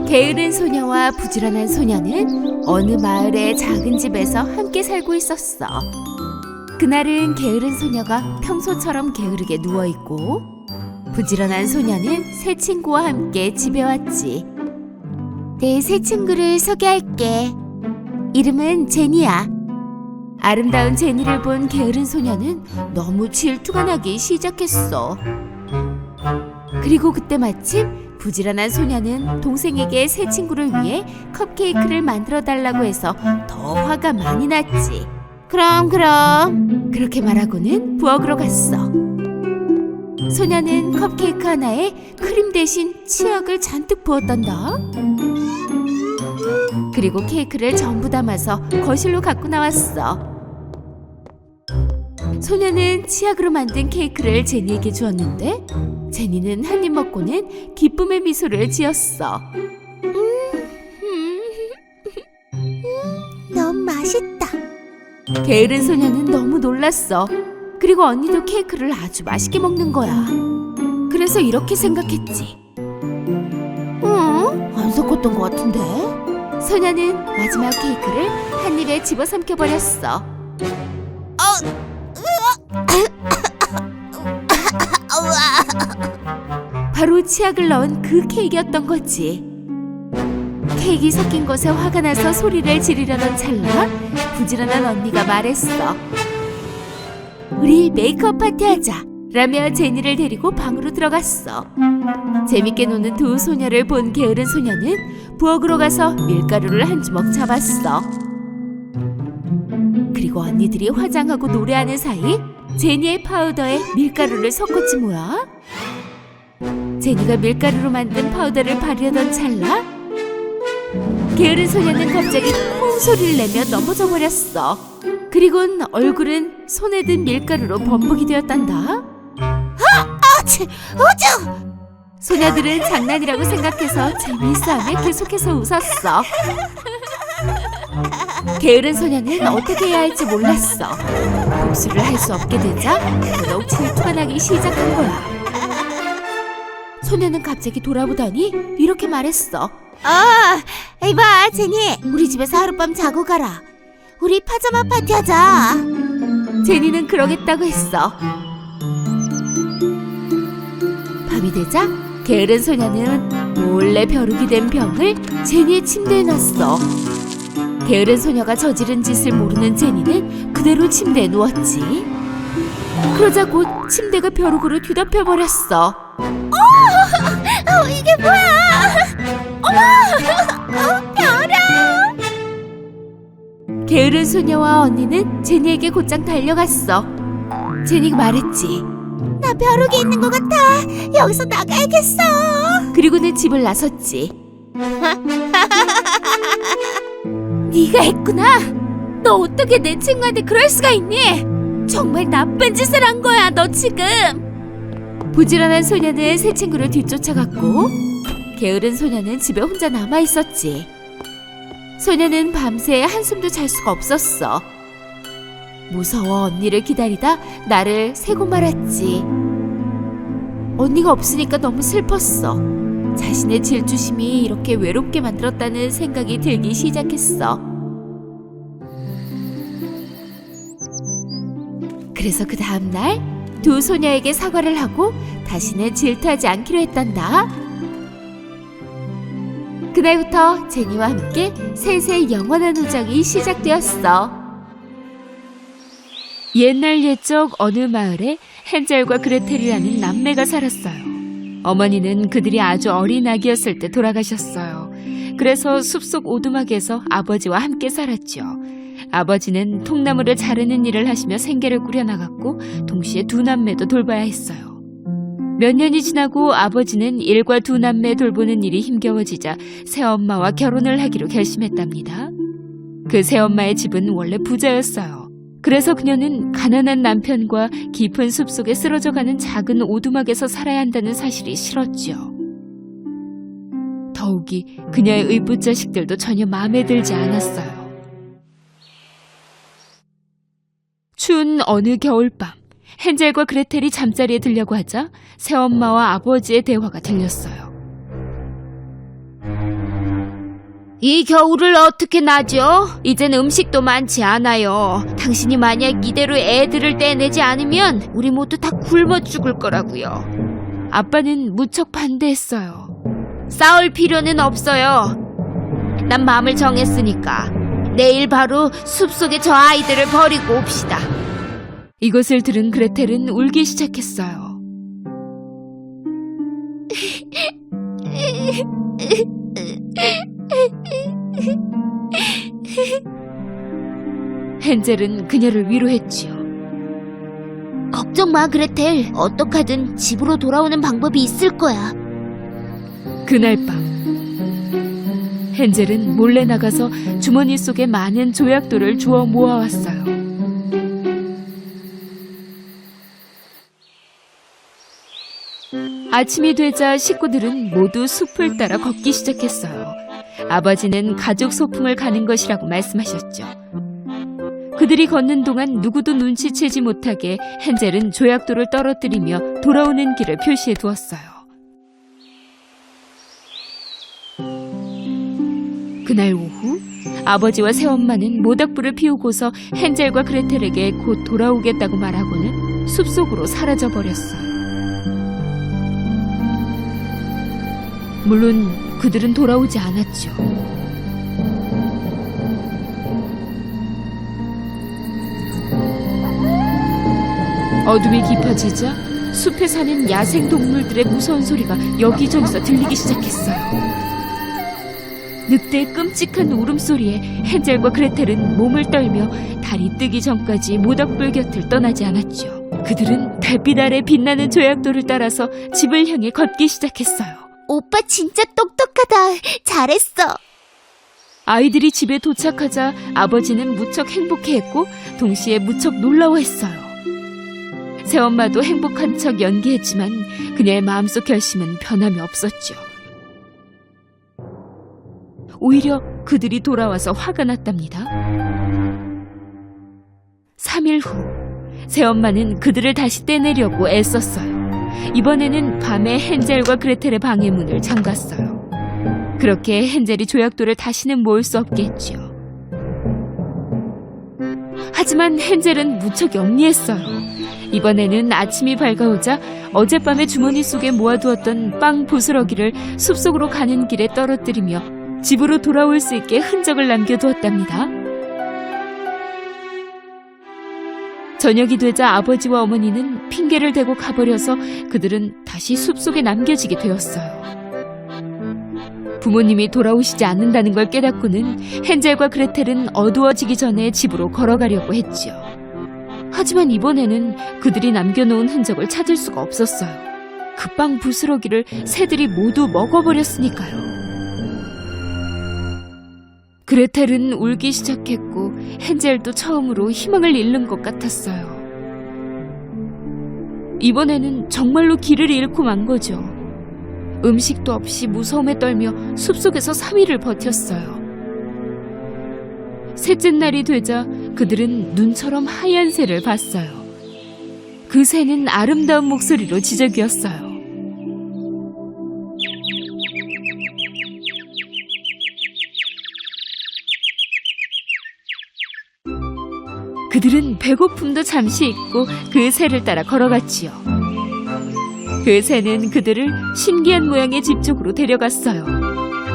게으른 소녀와 부지런한 소녀는 어느 마을의 작은 집에서 함께 살고 있었어. 그날은 게으른 소녀가 평소처럼 게으르게 누워있고 부지런한 소녀는 새 친구와 함께 집에 왔지. 내 새 친구를 소개할게. 이름은 제니야. 아름다운 제니를 본 게으른 소녀는 너무 질투가 나기 시작했어. 그리고 그때 마침 부지런한 소녀는 동생에게 새 친구를 위해 컵케이크를 만들어 달라고 해서 더 화가 많이 났지. 그럼 그렇게 말하고는 부엌으로 갔어. 소녀는 컵케이크 하나에 크림 대신 치약을 잔뜩 부었단다. 그리고 케이크를 전부 담아서 거실로 갖고 나왔어. 소녀는 치약으로 만든 케이크를 제니에게 주었는데 제니는 한 입 먹고는 기쁨의 미소를 지었어. 너무 맛있다. 게으른 소녀는 너무 놀랐어. 그리고 언니도 케이크를 아주 맛있게 먹는 거야. 그래서 이렇게 생각했지. 안 섞었던 것 같은데? 소녀는 마지막 케이크를 한 입에 집어삼켜 버렸어. 바로 치약을 넣은 그 케이크였던 거지. 케이크 섞인 것에 화가 나서 소리를 지르려던 찰나 부지런한 언니가 말했어. 우리 메이크업 파티하자 라며 제니를 데리고 방으로 들어갔어. 재밌게 노는 두 소녀를 본 게으른 소녀는 부엌으로 가서 밀가루를 한 주먹 잡았어. 그리고 언니들이 화장하고 노래하는 사이 제니의 파우더에 밀가루를 섞었지 뭐야. 제니가 밀가루로 만든 파우더를 바르려던 찰나 게으른 소녀는 갑자기 콩 소리를 내며 넘어져 버렸어. 그리곤 얼굴은 손에 든 밀가루로 범벅이 되었단다. 우주! 소녀들은 장난이라고 생각해서 재미있어하며 계속해서 웃었어. 게으른 소녀는 어떻게 해야 할지 몰랐어. 복수를 할 수 없게 되자 더더욱 질투가 나기 시작한 거야. 소녀는 갑자기 돌아보더니 이렇게 말했어. 이봐 제니, 우리 집에서 하룻밤 자고 가라. 우리 파자마 파티하자. 제니는 그러겠다고 했어. 밤이 되자 게으른 소녀는 몰래 벼룩이 된 병을 제니의 침대에 놨어. 게으른 소녀가 저지른 짓을 모르는 제니는 그대로 침대에 누웠지. 그러자 곧 침대가 벼룩으로 뒤덮여 버렸어. 이게 뭐야? 벼룩! 게으른 소녀와 언니는 제니에게 곧장 달려갔어. 제니가 말했지. 나 벼룩이 있는 것 같아. 여기서 나가야겠어. 그리고는 집을 나섰지. 네가 했구나. 너 어떻게 내 친구한테 그럴 수가 있니? 정말 나쁜 짓을 한 거야 너 지금. 부지런한 소녀는 새 친구를 뒤쫓아갔고 게으른 소녀는 집에 혼자 남아있었지. 소녀는 밤새 한숨도 잘 수가 없었어. 무서워 언니를 기다리다 나를 새고 말았지. 언니가 없으니까 너무 슬펐어. 자신의 질투심이 이렇게 외롭게 만들었다는 생각이 들기 시작했어. 그래서 그 다음날 두 소녀에게 사과를 하고 다시는 질투하지 않기로 했단다. 그날부터 제니와 함께 셋의 영원한 우정이 시작되었어. 옛날 옛적 어느 마을에 헨젤과 그레텔이라는 남매가 살았어요. 어머니는 그들이 아주 어린 아기였을 때 돌아가셨어요. 그래서 숲속 오두막에서 아버지와 함께 살았죠. 아버지는 통나무를 자르는 일을 하시며 생계를 꾸려나갔고 동시에 두 남매도 돌봐야 했어요. 몇 년이 지나고 아버지는 일과 두 남매 돌보는 일이 힘겨워지자 새엄마와 결혼을 하기로 결심했답니다. 그 새엄마의 집은 원래 부자였어요. 그래서 그녀는 가난한 남편과 깊은 숲속에 쓰러져가는 작은 오두막에서 살아야 한다는 사실이 싫었죠. 더욱이 그녀의 의붓 자식들도 전혀 마음에 들지 않았어요. 추운 어느 겨울밤, 헨젤과 그레텔이 잠자리에 들려고 하자 새엄마와 아버지의 대화가 들렸어요. 이 겨울을 어떻게 나죠? 이젠 음식도 많지 않아요. 당신이 만약 이대로 애들을 떼내지 않으면 우리 모두 다 굶어 죽을 거라고요. 아빠는 무척 반대했어요. 싸울 필요는 없어요. 난 마음을 정했으니까 내일 바로 숲속에 저 아이들을 버리고 옵시다. 이것을 들은 그레텔은 울기 시작했어요. 헨젤은 그녀를 위로했지요. 걱정 마, 그레텔. 어떡하든 집으로 돌아오는 방법이 있을 거야. 그날 밤 헨젤은 몰래 나가서 주머니 속에 많은 조약돌을 주워 모아왔어요. 아침이 되자 식구들은 모두 숲을 따라 걷기 시작했어요. 아버지는 가족 소풍을 가는 것이라고 말씀하셨죠. 그들이 걷는 동안 누구도 눈치채지 못하게 헨젤은 조약돌을 떨어뜨리며 돌아오는 길을 표시해 두었어요. 그날 오후 아버지와 새엄마는 모닥불을 피우고서 헨젤과 그레텔에게 곧 돌아오겠다고 말하고는 숲속으로 사라져버렸어요. 물론 그들은 돌아오지 않았죠. 어둠이 깊어지자 숲에 사는 야생동물들의 무서운 소리가 여기저기서 들리기 시작했어요. 늑대의 끔찍한 울음소리에 헨젤과 그레텔은 몸을 떨며 달이 뜨기 전까지 모닥불 곁을 떠나지 않았죠. 그들은 달빛 아래 빛나는 조약돌을 따라서 집을 향해 걷기 시작했어요. 오빠 진짜 똑똑하다. 잘했어. 아이들이 집에 도착하자 아버지는 무척 행복해했고 동시에 무척 놀라워했어요. 새엄마도 행복한 척 연기했지만 그녀의 마음속 결심은 변함이 없었죠. 오히려 그들이 돌아와서 화가 났답니다. 3일 후 새엄마는 그들을 다시 떼내려고 애썼어요. 이번에는 밤에 헨젤과 그레텔의 방의 문을 잠갔어요. 그렇게 헨젤이 조약돌을 다시는 모을 수 없겠죠. 하지만 헨젤은 무척 영리했어요. 이번에는 아침이 밝아오자 어젯밤에 주머니 속에 모아두었던 빵 부스러기를 숲속으로 가는 길에 떨어뜨리며 집으로 돌아올 수 있게 흔적을 남겨두었답니다. 저녁이 되자 아버지와 어머니는 핑계를 대고 가버려서 그들은 다시 숲속에 남겨지게 되었어요. 부모님이 돌아오시지 않는다는 걸 깨닫고는 헨젤과 그레텔은 어두워지기 전에 집으로 걸어가려고 했지요. 하지만 이번에는 그들이 남겨놓은 흔적을 찾을 수가 없었어요. 그 빵 부스러기를 새들이 모두 먹어버렸으니까요. 그레텔은 울기 시작했고 헨젤도 처음으로 희망을 잃는 것 같았어요. 이번에는 정말로 길을 잃고 만 거죠. 음식도 없이 무서움에 떨며 숲속에서 3일을 버텼어요. 셋째 날이 되자 그들은 눈처럼 하얀 새를 봤어요. 그 새는 아름다운 목소리로 지저귀었어요. 그들은 배고픔도 잠시 잊고 그 새를 따라 걸어갔지요. 그 새는 그들을 신기한 모양의 집 쪽으로 데려갔어요.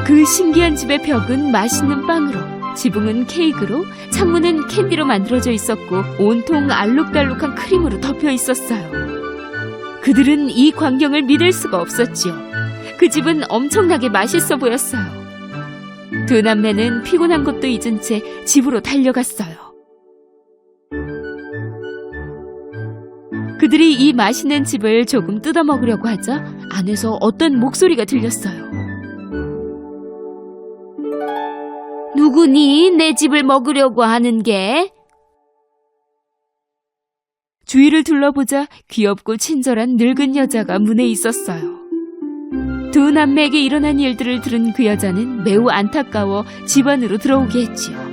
그 신기한 집의 벽은 맛있는 빵으로, 지붕은 케이크로, 창문은 캔디로 만들어져 있었고 온통 알록달록한 크림으로 덮여 있었어요. 그들은 이 광경을 믿을 수가 없었지요. 그 집은 엄청나게 맛있어 보였어요. 두 남매는 피곤한 것도 잊은 채 집으로 달려갔어요. 그들이 이 맛있는 집을 조금 뜯어먹으려고 하자 안에서 어떤 목소리가 들렸어요. 누구니 내 집을 먹으려고 하는 게? 주위를 둘러보자 귀엽고 친절한 늙은 여자가 문에 있었어요. 두 남매에게 일어난 일들을 들은 그 여자는 매우 안타까워 집 안으로 들어오게 했지요.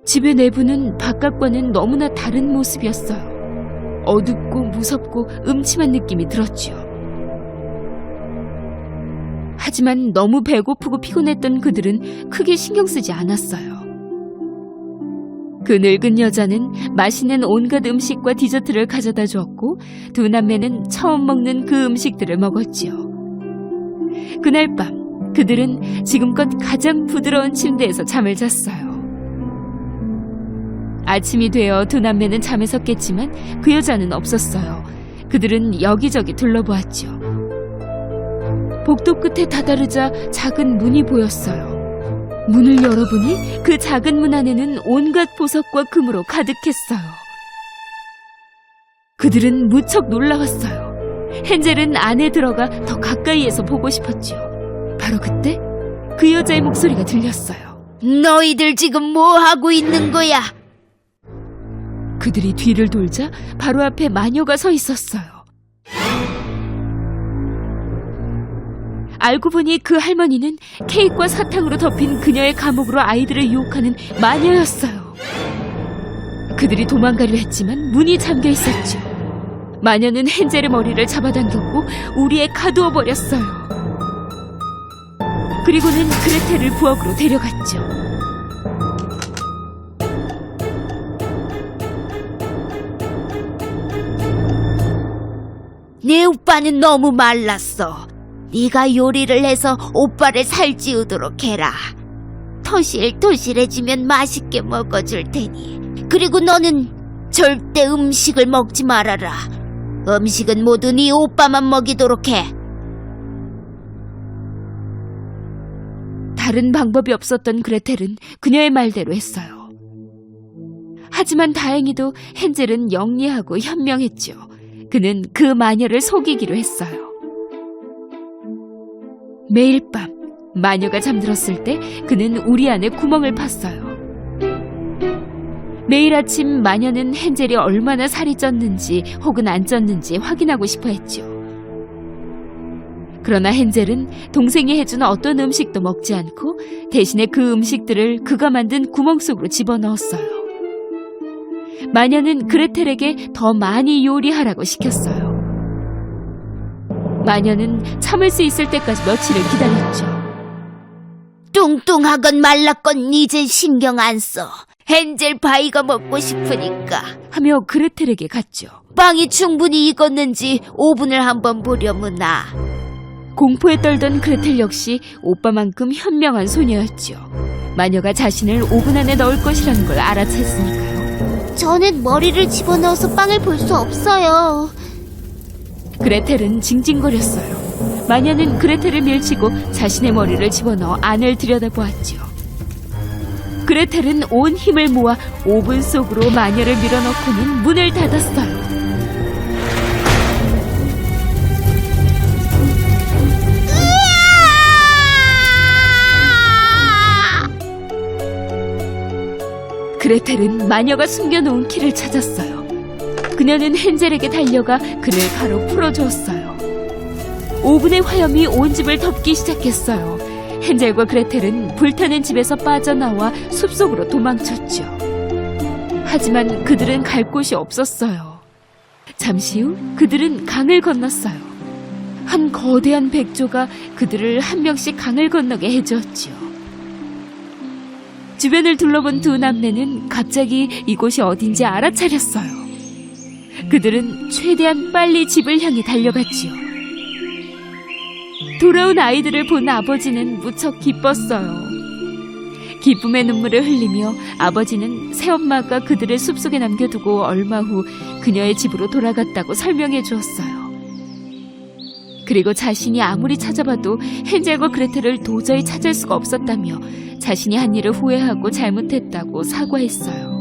집의 내부는 바깥과는 너무나 다른 모습이었어요. 어둡고 무섭고 음침한 느낌이 들었지요. 하지만 너무 배고프고 피곤했던 그들은 크게 신경 쓰지 않았어요. 그 늙은 여자는 맛있는 온갖 음식과 디저트를 가져다 주었고 두 남매는 처음 먹는 그 음식들을 먹었지요. 그날 밤 그들은 지금껏 가장 부드러운 침대에서 잠을 잤어요. 아침이 되어 두 남매는 잠에서 깼지만 그 여자는 없었어요. 그들은 여기저기 둘러보았죠. 복도 끝에 다다르자 작은 문이 보였어요. 문을 열어보니 그 작은 문 안에는 온갖 보석과 금으로 가득했어요. 그들은 무척 놀라웠어요. 헨젤은 안에 들어가 더 가까이에서 보고 싶었지요. 바로 그때 그 여자의 목소리가 들렸어요. 너희들 지금 뭐 하고 있는 거야? 그들이 뒤를 돌자 바로 앞에 마녀가 서 있었어요. 알고 보니 그 할머니는 케이크와 사탕으로 덮인 그녀의 감옥으로 아이들을 유혹하는 마녀였어요. 그들이 도망가려 했지만 문이 잠겨 있었죠. 마녀는 헨젤의 머리를 잡아당겼고 우리에 가두어 버렸어요. 그리고는 그레텔을 부엌으로 데려갔죠. 네 오빠는 너무 말랐어. 네가 요리를 해서 오빠를 살찌우도록 해라. 토실토실해지면 맛있게 먹어줄 테니. 그리고 너는 절대 음식을 먹지 말아라. 음식은 모두 네 오빠만 먹이도록 해. 다른 방법이 없었던 그레텔은 그녀의 말대로 했어요. 하지만 다행히도 헨젤은 영리하고 현명했죠. 그는 그 마녀를 속이기로 했어요. 매일 밤 마녀가 잠들었을 때 그는 우리 안에 구멍을 팠어요. 매일 아침 마녀는 헨젤이 얼마나 살이 쪘는지 혹은 안 쪘는지 확인하고 싶어 했죠. 그러나 헨젤은 동생이 해준 어떤 음식도 먹지 않고 대신에 그 음식들을 그가 만든 구멍 속으로 집어넣었어요. 마녀는 그레텔에게 더 많이 요리하라고 시켰어요. 마녀는 참을 수 있을 때까지 며칠을 기다렸죠. 뚱뚱하건 말랐건 이젠 신경 안 써. 헨젤 파이가 먹고 싶으니까. 하며 그레텔에게 갔죠. 빵이 충분히 익었는지 오븐을 한번 보려무나. 공포에 떨던 그레텔 역시 오빠만큼 현명한 소녀였죠. 마녀가 자신을 오븐 안에 넣을 것이라는 걸 알아챘으니까요. 저는 머리를 집어넣어서 빵을 볼 수 없어요. 그레텔은 징징거렸어요. 마녀는 그레텔을 밀치고 자신의 머리를 집어넣어 안을 들여다보았죠. 그레텔은 온 힘을 모아 오븐 속으로 마녀를 밀어넣고는 문을 닫았어요. 그레텔은 마녀가 숨겨놓은 키를 찾았어요. 그녀는 헨젤에게 달려가 그를 바로 풀어주었어요. 오븐의 화염이 온 집을 덮기 시작했어요. 헨젤과 그레텔은 불타는 집에서 빠져나와 숲속으로 도망쳤죠. 하지만 그들은 갈 곳이 없었어요. 잠시 후 그들은 강을 건넜어요. 한 거대한 백조가 그들을 한 명씩 강을 건너게 해주었죠. 주변을 둘러본 두 남매는 갑자기 이곳이 어딘지 알아차렸어요. 그들은 최대한 빨리 집을 향해 달려갔지요. 돌아온 아이들을 본 아버지는 무척 기뻤어요. 기쁨의 눈물을 흘리며 아버지는 새엄마가 그들을 숲속에 남겨두고 얼마 후 그녀의 집으로 돌아갔다고 설명해 주었어요. 그리고 자신이 아무리 찾아봐도 헨젤과 그레텔을 도저히 찾을 수가 없었다며 자신이 한 일을 후회하고 잘못했다고 사과했어요.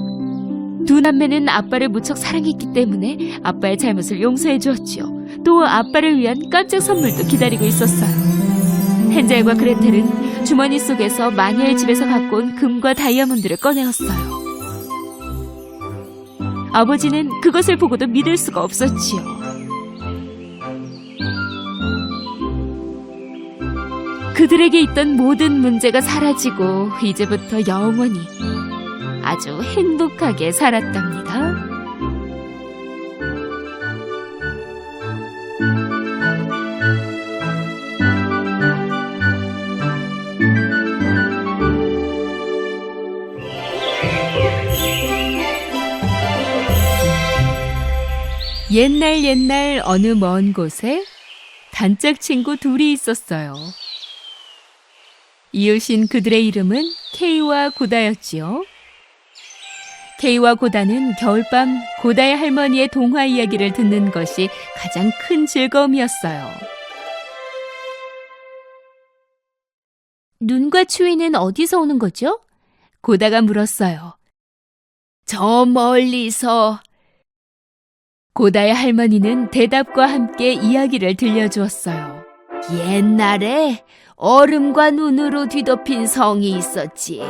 두 남매는 아빠를 무척 사랑했기 때문에 아빠의 잘못을 용서해 주었지요. 또 아빠를 위한 깜짝 선물도 기다리고 있었어요. 헨젤과 그레텔은 주머니 속에서 마녀의 집에서 갖고 온 금과 다이아몬드를 꺼내었어요. 아버지는 그것을 보고도 믿을 수가 없었지요. 그들에게 있던 모든 문제가 사라지고 이제부터 영원히 아주 행복하게 살았답니다. 옛날 어느 먼 곳에 단짝 친구 둘이 있었어요. 이웃인 그들의 이름은 케이와 고다였지요. 케이와 고다는 겨울밤 고다의 할머니의 동화 이야기를 듣는 것이 가장 큰 즐거움이었어요. 눈과 추위는 어디서 오는 거죠? 고다가 물었어요. 저 멀리서. 고다의 할머니는 대답과 함께 이야기를 들려주었어요. 옛날에 얼음과 눈으로 뒤덮인 성이 있었지.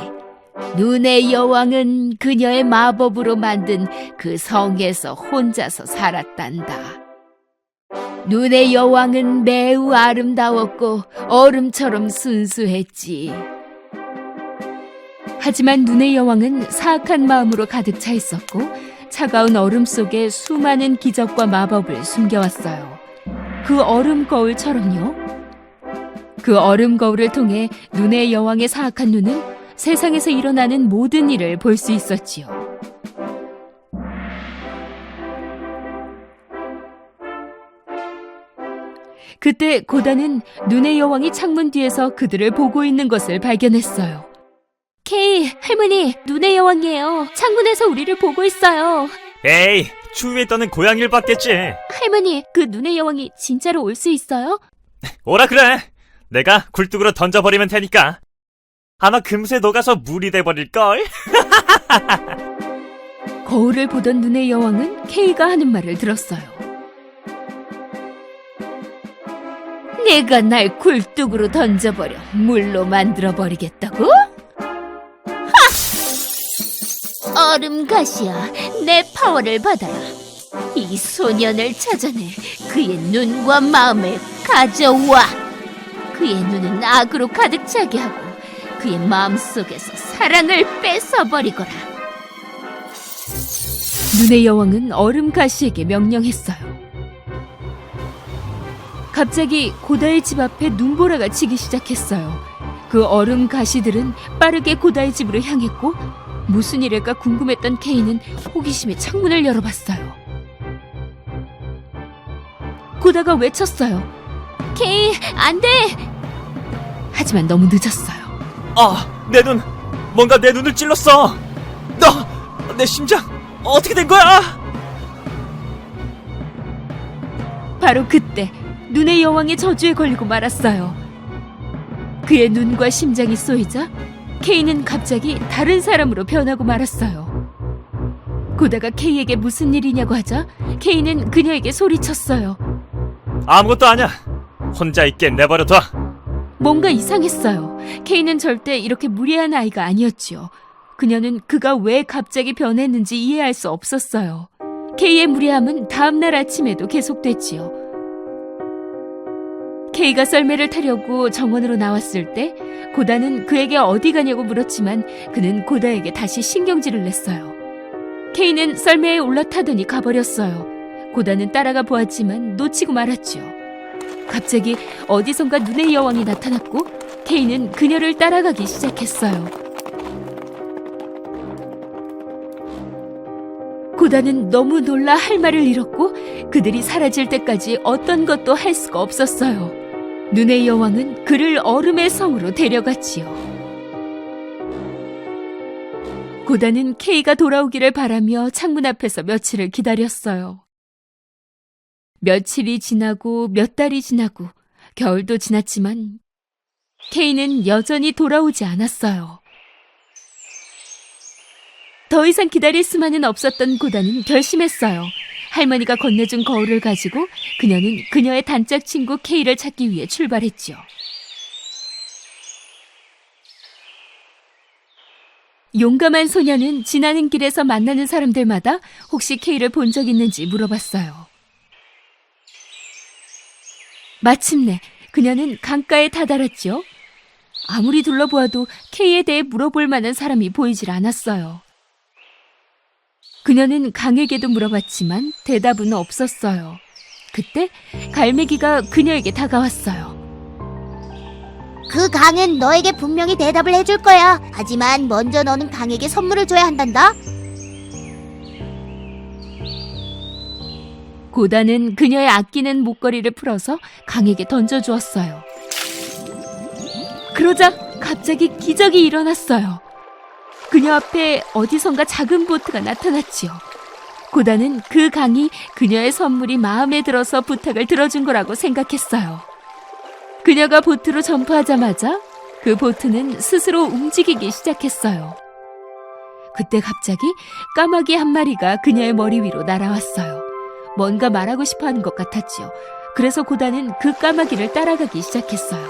눈의 여왕은 그녀의 마법으로 만든 그 성에서 혼자서 살았단다. 눈의 여왕은 매우 아름다웠고 얼음처럼 순수했지. 하지만 눈의 여왕은 사악한 마음으로 가득 차 있었고 차가운 얼음 속에 수많은 기적과 마법을 숨겨왔어요. 그 얼음 거울처럼요. 그 얼음 거울을 통해 눈의 여왕의 사악한 눈은 세상에서 일어나는 모든 일을 볼 수 있었지요. 그때 고다는 눈의 여왕이 창문 뒤에서 그들을 보고 있는 것을 발견했어요. 케이, 할머니, 눈의 여왕이에요. 창문에서 우리를 보고 있어요. 에이, 추위에 떠는 고양이를 봤겠지. 할머니, 그 눈의 여왕이 진짜로 올 수 있어요? 오라 그래. 내가 굴뚝으로 던져버리면 되니까. 아마 금세 녹아서 물이 돼버릴걸? 거울을 보던 눈의 여왕은 케이가 하는 말을 들었어요. 내가 날 굴뚝으로 던져버려 물로 만들어버리겠다고? 얼음 가시야, 내 파워를 받아라. 이 소년을 찾아내 그의 눈과 마음을 가져와. 그의 눈은 악으로 가득 차게 하고 그의 마음속에서 사랑을 뺏어버리거라. 눈의 여왕은 얼음 가시에게 명령했어요. 갑자기 고다의 집 앞에 눈보라가 치기 시작했어요. 그 얼음 가시들은 빠르게 고다의 집으로 향했고 무슨 일일까 궁금했던 케이는 호기심에 창문을 열어봤어요. 고다가 외쳤어요. 케이, 안 돼! 하지만 너무 늦었어요. 아, 내 눈. 뭔가 내 눈을 찔렀어. 내 심장 어떻게 된 거야? 바로 그때 눈의 여왕의 저주에 걸리고 말았어요. 그의 눈과 심장이 쏘이자 케이는 갑자기 다른 사람으로 변하고 말았어요. 고다가 케이에게 무슨 일이냐고 하자 케이는 그녀에게 소리쳤어요. 아무것도 아니야. 혼자 있게 내버려둬. 뭔가 이상했어요. 케이는 절대 이렇게 무례한 아이가 아니었지요. 그녀는 그가 왜 갑자기 변했는지 이해할 수 없었어요. 케이의 무례함은 다음날 아침에도 계속됐지요. 케이가 썰매를 타려고 정원으로 나왔을 때 고다는 그에게 어디 가냐고 물었지만 그는 고다에게 다시 신경질을 냈어요. 케이는 썰매에 올라타더니 가버렸어요. 고다는 따라가 보았지만 놓치고 말았지요. 갑자기 어디선가 눈의 여왕이 나타났고 케이는 그녀를 따라가기 시작했어요. 고다는 너무 놀라 할 말을 잃었고 그들이 사라질 때까지 어떤 것도 할 수가 없었어요. 눈의 여왕은 그를 얼음의 성으로 데려갔지요. 고다는 케이가 돌아오기를 바라며 창문 앞에서 며칠을 기다렸어요. 며칠이 지나고 몇 달이 지나고 겨울도 지났지만 케이는 여전히 돌아오지 않았어요. 더 이상 기다릴 수만은 없었던 고다는 결심했어요. 할머니가 건네준 거울을 가지고 그녀는 그녀의 단짝 친구 케이를 찾기 위해 출발했죠. 용감한 소녀는 지나는 길에서 만나는 사람들마다 혹시 케이를 본 적 있는지 물어봤어요. 마침내 그녀는 강가에 다다랐죠. 아무리 둘러보아도 케이에 대해 물어볼 만한 사람이 보이질 않았어요. 그녀는 강에게도 물어봤지만 대답은 없었어요. 그때 갈매기가 그녀에게 다가왔어요. 그 강은 너에게 분명히 대답을 해줄 거야. 하지만 먼저 너는 강에게 선물을 줘야 한단다. 고다는 그녀의 아끼는 목걸이를 풀어서 강에게 던져주었어요. 그러자 갑자기 기적이 일어났어요. 그녀 앞에 어디선가 작은 보트가 나타났지요. 고다는 그 강이 그녀의 선물이 마음에 들어서 부탁을 들어준 거라고 생각했어요. 그녀가 보트로 점프하자마자 그 보트는 스스로 움직이기 시작했어요. 그때 갑자기 까마귀 한 마리가 그녀의 머리 위로 날아왔어요. 뭔가 말하고 싶어 하는 것 같았지요. 그래서 고다는 그 까마귀를 따라가기 시작했어요.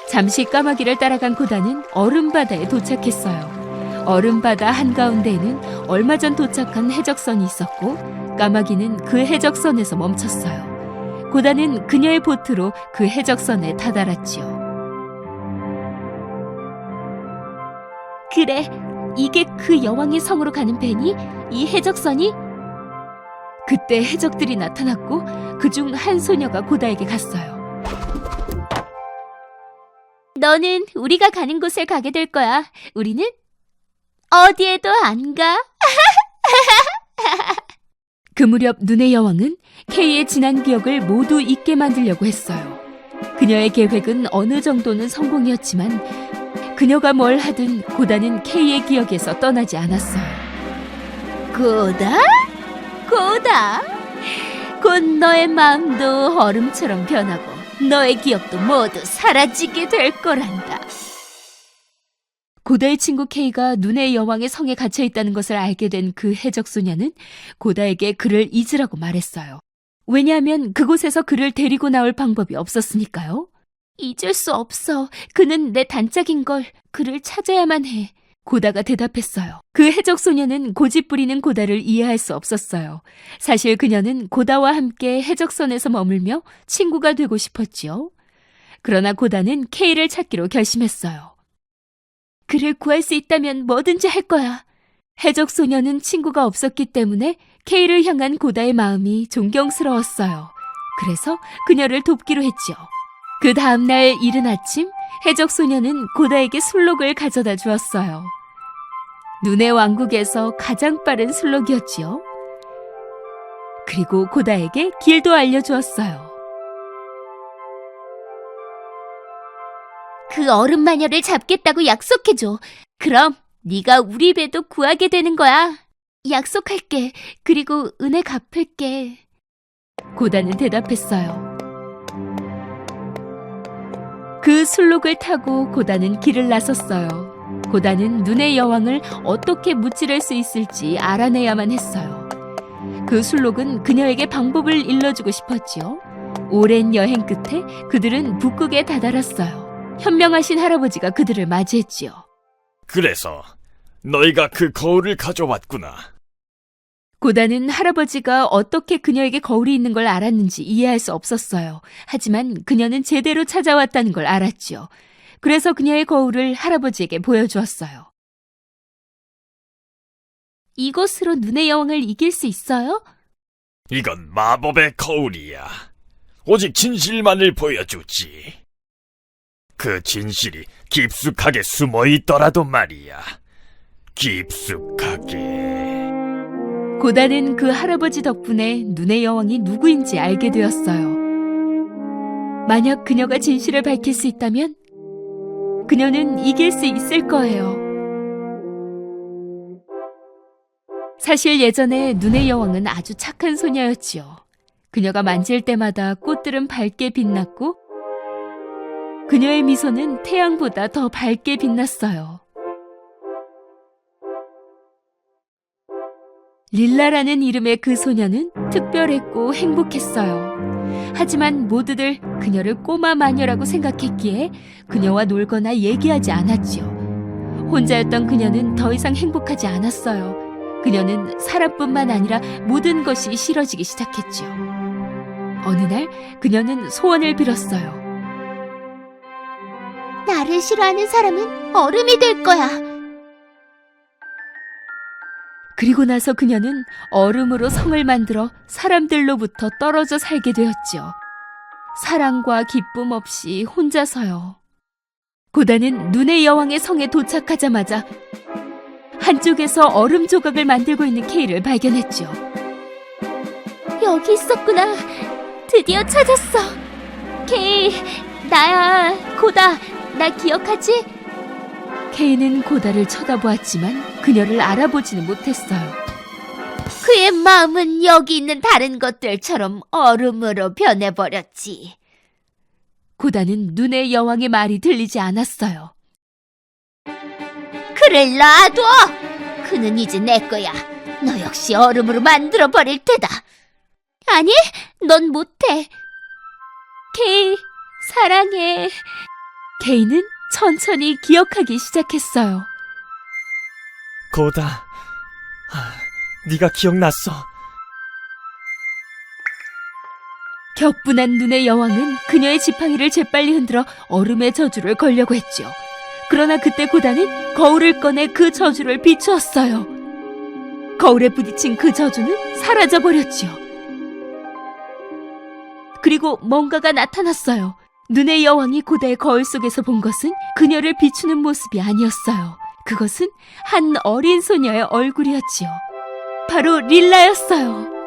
잠시 까마귀를 따라간 고다는 얼음바다에 도착했어요. 얼음바다 한가운데에는 얼마 전 도착한 해적선이 있었고 까마귀는 그 해적선에서 멈췄어요. 고다는 그녀의 보트로 그 해적선에 다다랐지요. 그래, 이게 그 여왕의 성으로 가는 배니? 이 해적선이? 그때 해적들이 나타났고 그중 한 소녀가 고다에게 갔어요. 너는 우리가 가는 곳에 가게 될 거야. 우리는 어디에도 안 가. 그 무렵 눈의 여왕은 케이의 지난 기억을 모두 잊게 만들려고 했어요. 그녀의 계획은 어느 정도는 성공이었지만 그녀가 뭘 하든 고다는 케이의 기억에서 떠나지 않았어요. 고다? 고다? 곧 너의 마음도 얼음처럼 변하고 너의 기억도 모두 사라지게 될 거란다. 고다의 친구 케이가 눈의 여왕의 성에 갇혀 있다는 것을 알게 된 그 해적 소녀는 고다에게 그를 잊으라고 말했어요. 왜냐하면 그곳에서 그를 데리고 나올 방법이 없었으니까요. 잊을 수 없어. 그는 내 단짝인걸. 그를 찾아야만 해. 고다가 대답했어요. 그 해적 소녀는 고집 부리는 고다를 이해할 수 없었어요. 사실 그녀는 고다와 함께 해적선에서 머물며 친구가 되고 싶었지요. 그러나 고다는 케이를 찾기로 결심했어요. 그를 구할 수 있다면 뭐든지 할 거야. 해적 소녀는 친구가 없었기 때문에 케이를 향한 고다의 마음이 존경스러웠어요. 그래서 그녀를 돕기로 했죠. 그 다음날 이른 아침 해적 소녀는 고다에게 술록을 가져다 주었어요. 눈의 왕국에서 가장 빠른 술록이었지요. 그리고 고다에게 길도 알려주었어요. 그 얼음 마녀를 잡겠다고 약속해줘. 그럼 네가 우리 배도 구하게 되는 거야. 약속할게. 그리고 은혜 갚을게. 고다는 대답했어요. 그 술록을 타고 고다는 길을 나섰어요. 고다는 눈의 여왕을 어떻게 무찌를 수 있을지 알아내야만 했어요. 그 술록은 그녀에게 방법을 일러주고 싶었지요. 오랜 여행 끝에 그들은 북극에 다다랐어요. 현명하신 할아버지가 그들을 맞이했지요. 그래서 너희가 그 거울을 가져왔구나. 고다는 할아버지가 어떻게 그녀에게 거울이 있는 걸 알았는지 이해할 수 없었어요. 하지만 그녀는 제대로 찾아왔다는 걸 알았지요. 그래서 그녀의 거울을 할아버지에게 보여주었어요. 이것으로 눈의 여왕을 이길 수 있어요? 이건 마법의 거울이야. 오직 진실만을 보여주지. 그 진실이 깊숙하게 숨어있더라도 말이야. 깊숙하게. 고다는 그 할아버지 덕분에 눈의 여왕이 누구인지 알게 되었어요. 만약 그녀가 진실을 밝힐 수 있다면 그녀는 이길 수 있을 거예요. 사실 예전에 눈의 여왕은 아주 착한 소녀였지요. 그녀가 만질 때마다 꽃들은 밝게 빛났고 그녀의 미소는 태양보다 더 밝게 빛났어요. 릴라라는 이름의 그 소녀는 특별했고 행복했어요. 하지만 모두들 그녀를 꼬마 마녀라고 생각했기에 그녀와 놀거나 얘기하지 않았지요. 혼자였던 그녀는 더 이상 행복하지 않았어요. 그녀는 사람뿐만 아니라 모든 것이 싫어지기 시작했지요. 어느 날 그녀는 소원을 빌었어요. 나를 싫어하는 사람은 얼음이 될 거야. 그리고 나서 그녀는 얼음으로 성을 만들어 사람들로부터 떨어져 살게 되었죠. 사랑과 기쁨 없이 혼자서요. 고다는 눈의 여왕의 성에 도착하자마자 한쪽에서 얼음 조각을 만들고 있는 케이를 발견했죠. 여기 있었구나. 드디어 찾았어. 케이, 나야, 고다. 나 기억하지? 케이는 고다를 쳐다보았지만 그녀를 알아보지는 못했어요. 그의 마음은 여기 있는 다른 것들처럼 얼음으로 변해버렸지. 고다는 눈의 여왕의 말이 들리지 않았어요. 그를 놔둬! 그는 이제 내 거야. 너 역시 얼음으로 만들어버릴 테다. 아니, 넌 못해. 케이, 사랑해. 케이는 천천히 기억하기 시작했어요. 고다. 네가 기억났어. 격분한 눈의 여왕은 그녀의 지팡이를 재빨리 흔들어 얼음의 저주를 걸려고 했죠. 그러나 그때 고다는 거울을 꺼내 그 저주를 비추었어요. 거울에 부딪힌 그 저주는 사라져버렸죠. 그리고 뭔가가 나타났어요. 눈의 여왕이 고다의 거울 속에서 본 것은 그녀를 비추는 모습이 아니었어요. 그것은 한 어린 소녀의 얼굴이었지요. 바로 릴라였어요.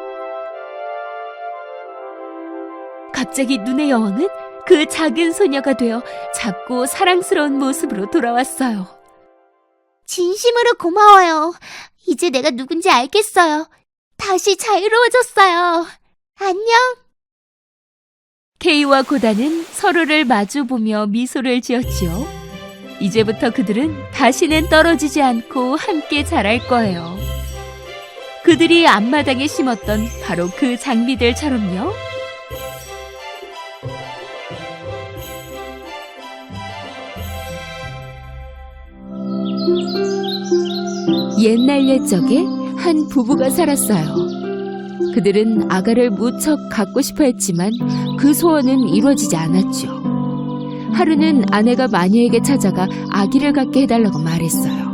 갑자기 눈의 여왕은 그 작은 소녀가 되어 작고 사랑스러운 모습으로 돌아왔어요. 진심으로 고마워요. 이제 내가 누군지 알겠어요. 다시 자유로워졌어요. 안녕. 케이와 고다는 서로를 마주보며 미소를 지었지요. 이제부터 그들은 다시는 떨어지지 않고 함께 자랄 거예요. 그들이 앞마당에 심었던 바로 그 장미들처럼요. 옛날 옛적에 한 부부가 살았어요. 그들은 아가를 무척 갖고 싶어 했지만 그 소원은 이루어지지 않았죠. 하루는 아내가 마녀에게 찾아가 아기를 갖게 해달라고 말했어요.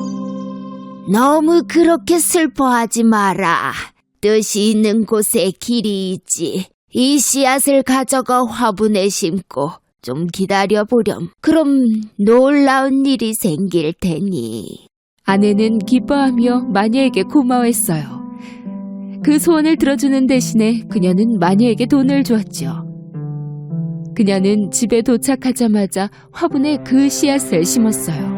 너무 그렇게 슬퍼하지 마라. 뜻이 있는 곳에 길이 있지. 이 씨앗을 가져가 화분에 심고 좀 기다려보렴. 그럼 놀라운 일이 생길 테니. 아내는 기뻐하며 마녀에게 고마워했어요. 그 소원을 들어주는 대신에 그녀는 마녀에게 돈을 주었죠. 그녀는 집에 도착하자마자 화분에 그 씨앗을 심었어요.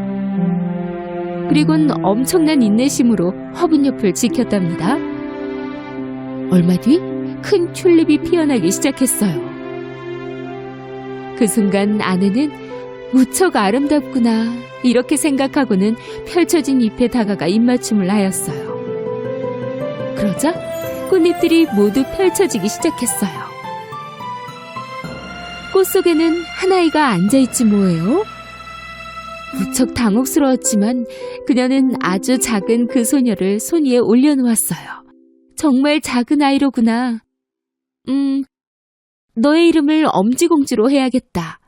그리고는 엄청난 인내심으로 화분 옆을 지켰답니다. 얼마 뒤 큰 튤립이 피어나기 시작했어요. 그 순간 아내는 무척 아름답구나 이렇게 생각하고는 펼쳐진 잎에 다가가 입맞춤을 하였어요. 그러자 꽃잎들이 모두 펼쳐지기 시작했어요. 꽃 속에는 한 아이가 앉아있지 뭐예요? 무척 당혹스러웠지만 그녀는 아주 작은 그 소녀를 손 위에 올려놓았어요. 정말 작은 아이로구나. 너의 이름을 엄지공주로 해야겠다.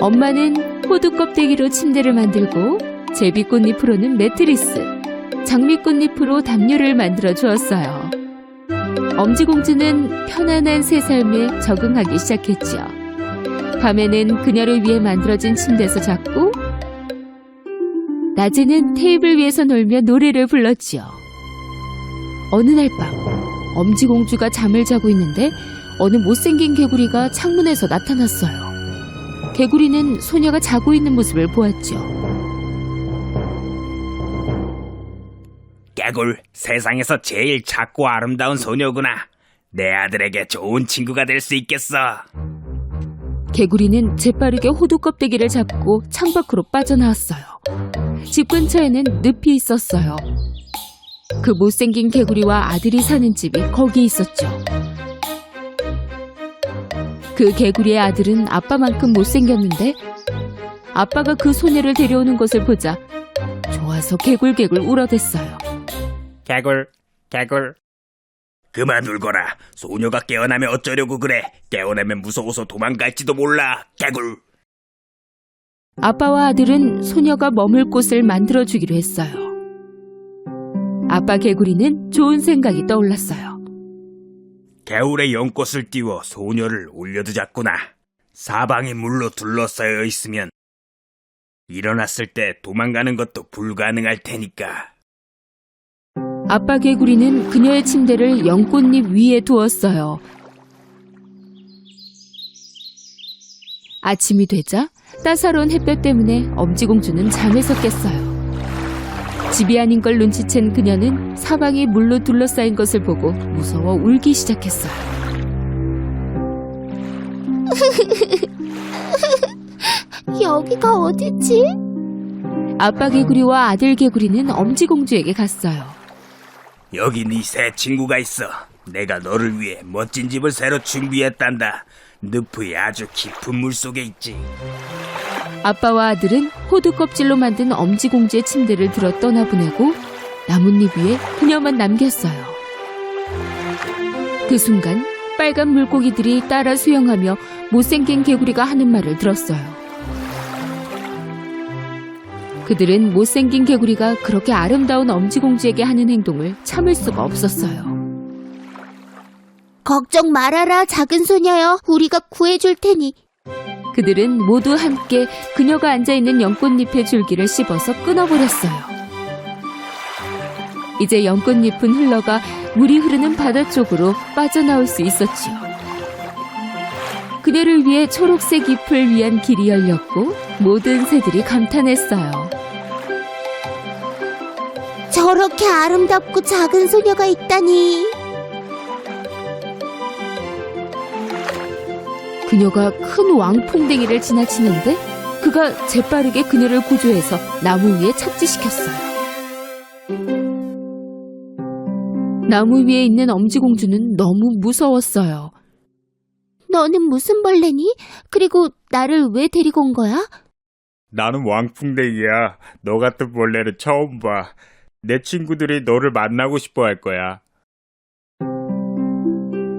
엄마는 호두 껍데기로 침대를 만들고 제비꽃잎으로는 매트리스, 장미꽃잎으로 담요를 만들어 주었어요. 엄지공주는 편안한 새 삶에 적응하기 시작했죠. 밤에는 그녀를 위해 만들어진 침대에서 잤고 낮에는 테이블 위에서 놀며 노래를 불렀지요. 어느 날 밤 엄지공주가 잠을 자고 있는데 어느 못생긴 개구리가 창문에서 나타났어요. 개구리는 소녀가 자고 있는 모습을 보았죠. 개굴, 세상에서 제일 작고 아름다운 소녀구나. 내 아들에게 좋은 친구가 될 수 있겠어. 개구리는 재빠르게 호두 껍데기를 잡고 창밖으로 빠져나왔어요. 집 근처에는 늪이 있었어요. 그 못생긴 개구리와 아들이 사는 집이 거기 있었죠. 그 개구리의 아들은 아빠만큼 못생겼는데 아빠가 그 소녀를 데려오는 것을 보자 좋아서 개굴개굴 울어댔어요. 개굴, 개굴. 그만 울거라. 소녀가 깨어나면 어쩌려고 그래. 깨어나면 무서워서 도망갈지도 몰라. 개굴. 아빠와 아들은 소녀가 머물 곳을 만들어주기로 했어요. 아빠 개구리는 좋은 생각이 떠올랐어요. 개울에 연꽃을 띄워 소녀를 올려두자꾸나. 사방이 물로 둘러싸여 있으면 일어났을 때 도망가는 것도 불가능할 테니까. 아빠 개구리는 그녀의 침대를 연꽃잎 위에 두었어요. 아침이 되자 따사로운 햇볕 때문에 엄지공주는 잠에서 깼어요. 집이 아닌 걸 눈치챈 그녀는 사방이 물로 둘러싸인 것을 보고 무서워 울기 시작했어요. 여기가 어디지? 아빠 개구리와 아들 개구리는 엄지공주에게 갔어요. 여기 네 새 친구가 있어. 내가 너를 위해 멋진 집을 새로 준비했단다. 늪의 아주 깊은 물 속에 있지. 아빠와 아들은 호두 껍질로 만든 엄지공주의 침대를 들어 떠나보내고 나뭇잎 위에 그녀만 남겼어요. 그 순간 빨간 물고기들이 따라 수영하며 못생긴 개구리가 하는 말을 들었어요. 그들은 못생긴 개구리가 그렇게 아름다운 엄지공주에게 하는 행동을 참을 수가 없었어요. 걱정 말아라, 작은 소녀여. 우리가 구해줄 테니. 그들은 모두 함께 그녀가 앉아있는 연꽃잎의 줄기를 씹어서 끊어버렸어요. 이제 연꽃잎은 흘러가 물이 흐르는 바다 쪽으로 빠져나올 수 있었지요. 그녀를 위해 초록색 잎을 위한 길이 열렸고 모든 새들이 감탄했어요. 저렇게 아름답고 작은 소녀가 있다니. 그녀가 큰 왕풍뎅이를 지나치는데 그가 재빠르게 그녀를 구조해서 나무 위에 착지시켰어요. 나무 위에 있는 엄지공주는 너무 무서웠어요. 너는 무슨 벌레니? 그리고 나를 왜 데리고 온 거야? 나는 왕풍뎅이야. 너 같은 벌레는 처음 봐. 내 친구들이 너를 만나고 싶어 할 거야.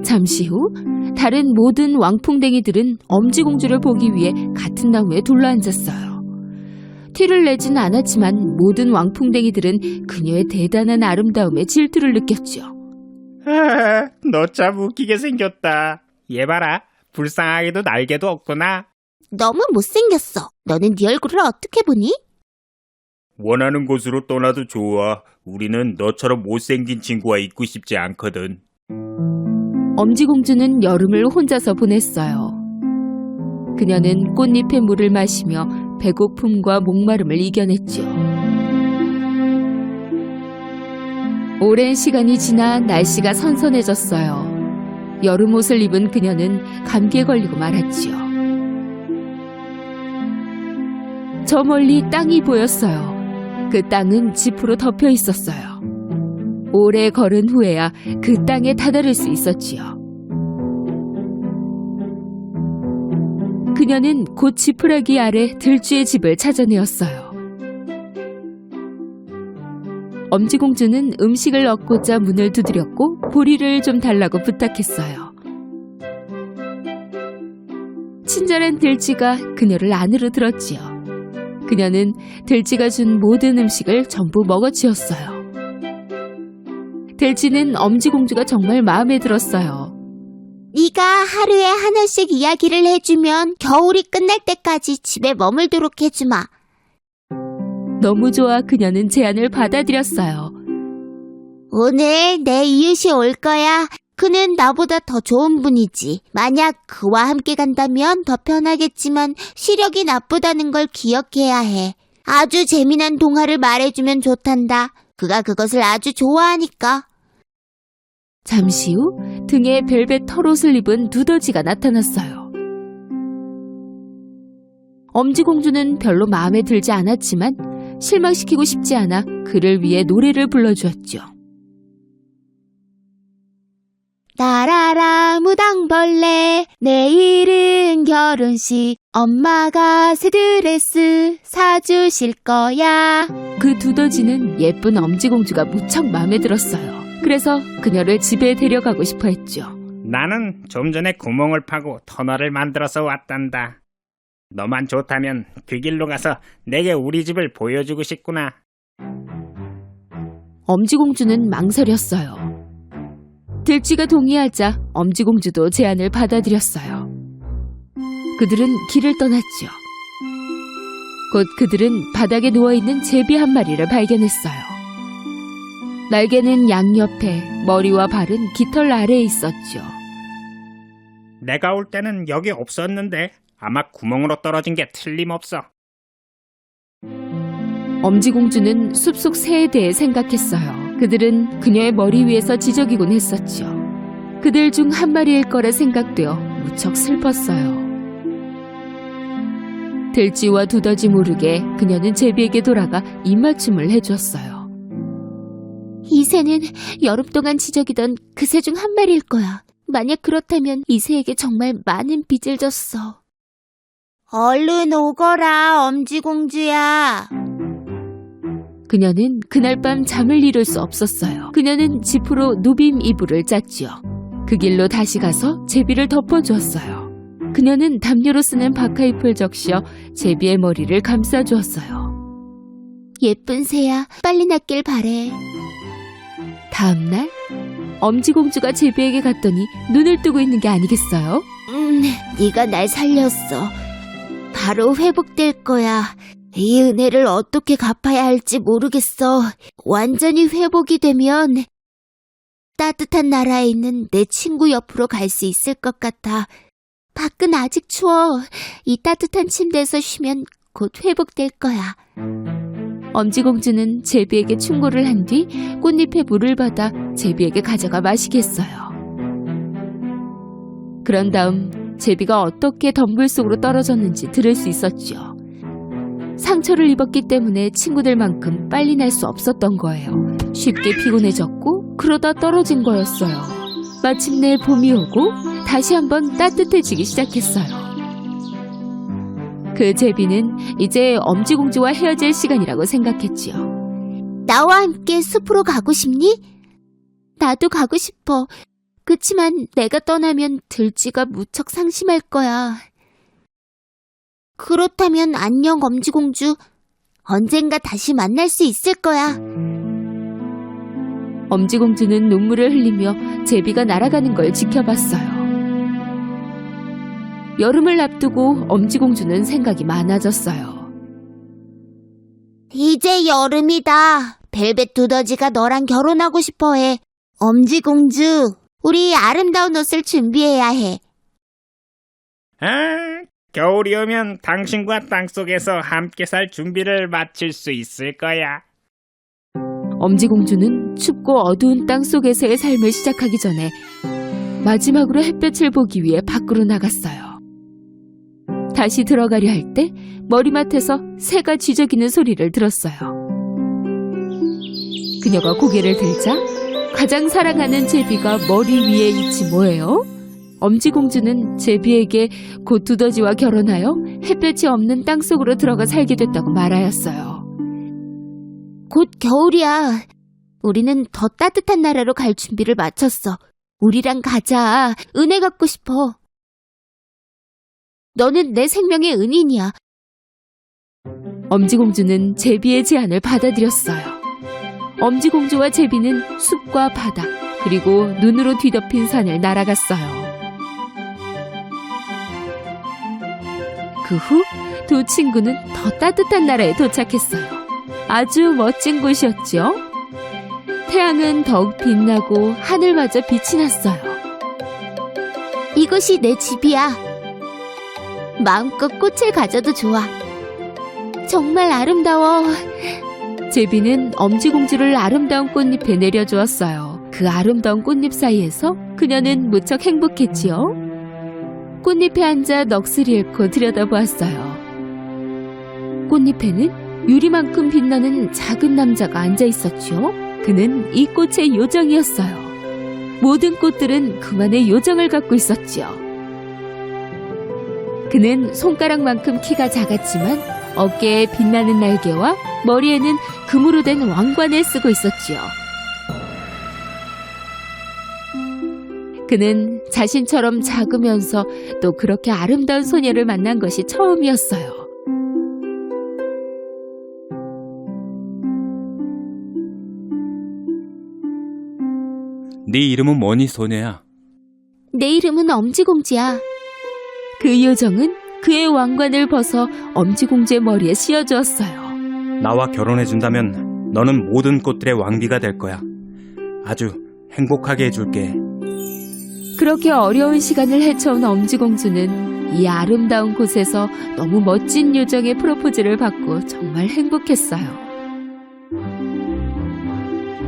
잠시 후 다른 모든 왕풍뎅이들은 엄지공주를 보기 위해 같은 나무에 둘러앉았어요. 티를 내지는 않았지만 모든 왕풍뎅이들은 그녀의 대단한 아름다움에 질투를 느꼈죠. 너 참 웃기게 생겼다. 얘 봐라. 불쌍하게도 날개도 없구나. 너무 못생겼어. 너는 네 얼굴을 어떻게 보니? 원하는 곳으로 떠나도 좋아. 우리는 너처럼 못생긴 친구와 있고 싶지 않거든. 엄지공주는 여름을 혼자서 보냈어요. 그녀는 꽃잎의 물을 마시며 배고픔과 목마름을 이겨냈죠. 오랜 시간이 지나 날씨가 선선해졌어요. 여름 옷을 입은 그녀는 감기에 걸리고 말았지요. 저 멀리 땅이 보였어요. 그 땅은 짚으로 덮여 있었어요. 오래 걸은 후에야 그 땅에 다다를 수 있었지요. 그녀는 곧 지푸라기 아래 들쥐의 집을 찾아내었어요. 엄지공주는 음식을 얻고자 문을 두드렸고 보리를 좀 달라고 부탁했어요. 친절한 들쥐가 그녀를 안으로 들었지요. 그녀는 들쥐가 준 모든 음식을 전부 먹어치웠어요. 들쥐는 엄지공주가 정말 마음에 들었어요. 네가 하루에 하나씩 이야기를 해주면 겨울이 끝날 때까지 집에 머물도록 해주마. 너무 좋아 그녀는 제안을 받아들였어요. 오늘 내 이웃이 올 거야. 그는 나보다 더 좋은 분이지. 만약 그와 함께 간다면 더 편하겠지만 시력이 나쁘다는 걸 기억해야 해. 아주 재미난 동화를 말해주면 좋단다. 그가 그것을 아주 좋아하니까. 잠시 후 등에 벨벳 털옷을 입은 두더지가 나타났어요. 엄지공주는 별로 마음에 들지 않았지만 실망시키고 싶지 않아 그를 위해 노래를 불러주었죠. 나라라 무당벌레 내일은 결혼식 엄마가 새 드레스 사주실 거야. 그 두더지는 예쁜 엄지공주가 무척 마음에 들었어요. 그래서 그녀를 집에 데려가고 싶어 했죠. 나는 좀 전에 구멍을 파고 터널을 만들어서 왔단다. 너만 좋다면 그 길로 가서 내게 우리 집을 보여주고 싶구나. 엄지공주는 망설였어요. 들쥐가 동의하자 엄지공주도 제안을 받아들였어요. 그들은 길을 떠났죠. 곧 그들은 바닥에 누워있는 제비 한 마리를 발견했어요. 날개는 양옆에, 머리와 발은 깃털 아래에 있었죠. 내가 올 때는 여기 없었는데 아마 구멍으로 떨어진 게 틀림없어. 엄지공주는 숲속 새에 대해 생각했어요. 그들은 그녀의 머리 위에서 지저귀곤 했었죠. 그들 중 한 마리일 거라 생각되어 무척 슬펐어요. 들쥐와 두더지 모르게 그녀는 제비에게 돌아가 입맞춤을 해줬어요. 이 새는 여름 동안 지저귀던 그 새 중 한 마리일 거야. 만약 그렇다면 이 새에게 정말 많은 빚을 졌어. 얼른 오거라, 엄지공주야. 그녀는 그날 밤 잠을 이룰 수 없었어요. 그녀는 지프로 누빔 이불을 짰지요. 그 길로 다시 가서 제비를 덮어주었어요. 그녀는 담요로 쓰는 바카잎을 적셔 제비의 머리를 감싸주었어요. 예쁜 새야, 빨리 낫길 바래. 다음날 엄지공주가 제비에게 갔더니 눈을 뜨고 있는 게 아니겠어요? 네가 날 살렸어. 바로 회복될 거야. 이 은혜를 어떻게 갚아야 할지 모르겠어. 완전히 회복이 되면 따뜻한 나라에 있는 내 친구 옆으로 갈 수 있을 것 같아. 밖은 아직 추워. 이 따뜻한 침대에서 쉬면 곧 회복될 거야. 엄지공주는 제비에게 충고를 한 뒤 꽃잎에 물을 받아 제비에게 가져가 마시게 했어요. 그런 다음 제비가 어떻게 덤불 속으로 떨어졌는지 들을 수 있었죠. 상처를 입었기 때문에 친구들만큼 빨리 날 수 없었던 거예요. 쉽게 피곤해졌고 그러다 떨어진 거였어요. 마침내 봄이 오고 다시 한번 따뜻해지기 시작했어요. 그 제비는 이제 엄지공주와 헤어질 시간이라고 생각했지요. 나와 함께 숲으로 가고 싶니? 나도 가고 싶어. 그치만 내가 떠나면 들쥐가 무척 상심할 거야. 그렇다면 안녕, 엄지공주. 언젠가 다시 만날 수 있을 거야. 엄지공주는 눈물을 흘리며 제비가 날아가는 걸 지켜봤어요. 여름을 앞두고 엄지공주는 생각이 많아졌어요. 이제 여름이다. 벨벳 두더지가 너랑 결혼하고 싶어 해. 엄지공주, 우리 아름다운 옷을 준비해야 해. 겨울이 오면 당신과 땅속에서 함께 살 준비를 마칠 수 있을 거야. 엄지공주는 춥고 어두운 땅 속에서의 삶을 시작하기 전에 마지막으로 햇볕을 보기 위해 밖으로 나갔어요. 다시 들어가려 할 때 머리맡에서 새가 쥐저귀는 소리를 들었어요. 그녀가 고개를 들자 가장 사랑하는 제비가 머리 위에 있지 뭐예요? 엄지공주는 제비에게 곧 두더지와 결혼하여 햇볕이 없는 땅속으로 들어가 살게 됐다고 말하였어요. 곧 겨울이야. 우리는 더 따뜻한 나라로 갈 준비를 마쳤어. 우리랑 가자. 은혜 갖고 싶어. 너는 내 생명의 은인이야. 엄지공주는 제비의 제안을 받아들였어요. 엄지공주와 제비는 숲과 바다, 그리고 눈으로 뒤덮인 산을 날아갔어요. 그 후 두 친구는 더 따뜻한 나라에 도착했어요. 아주 멋진 곳이었죠. 태양은 더욱 빛나고 하늘마저 빛이 났어요. 이곳이 내 집이야. 마음껏 꽃을 가져도 좋아. 정말 아름다워. 제비는 엄지공주를 아름다운 꽃잎에 내려주었어요. 그 아름다운 꽃잎 사이에서 그녀는 무척 행복했지요. 꽃잎에 앉아 넋을 잃고 들여다보았어요. 꽃잎에는 유리만큼 빛나는 작은 남자가 앉아 있었죠. 그는 이 꽃의 요정이었어요. 모든 꽃들은 그만의 요정을 갖고 있었죠. 그는 손가락만큼 키가 작았지만 어깨에 빛나는 날개와 머리에는 금으로 된 왕관을 쓰고 있었지요. 그는 자신처럼 작으면서 또 그렇게 아름다운 소녀를 만난 것이 처음이었어요. 네 이름은 뭐니, 소녀야? 내 이름은 엄지공주야. 그 요정은 그의 왕관을 벗어 엄지공주의 머리에 씌워주었어요. 나와 결혼해준다면 너는 모든 꽃들의 왕비가 될 거야. 아주 행복하게 해줄게. 그렇게 어려운 시간을 헤쳐온 엄지공주는 이 아름다운 곳에서 너무 멋진 요정의 프로포즈를 받고 정말 행복했어요.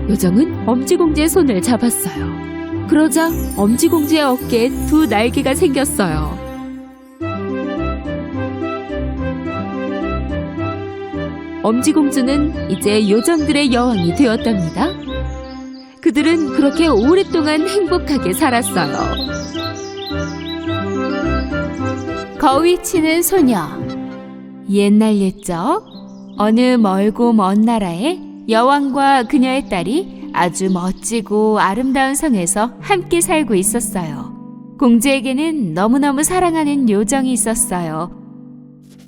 요정은 엄지공주의 손을 잡았어요. 그러자 엄지공주의 어깨에 두 날개가 생겼어요. 엄지공주는 이제 요정들의 여왕이 되었답니다. 그들은 그렇게 오랫동안 행복하게 살았어요. 거위 치는 소녀. 옛날 옛적 어느 멀고 먼 나라에 여왕과 그녀의 딸이 아주 멋지고 아름다운 성에서 함께 살고 있었어요. 공주에게는 너무너무 사랑하는 요정이 있었어요.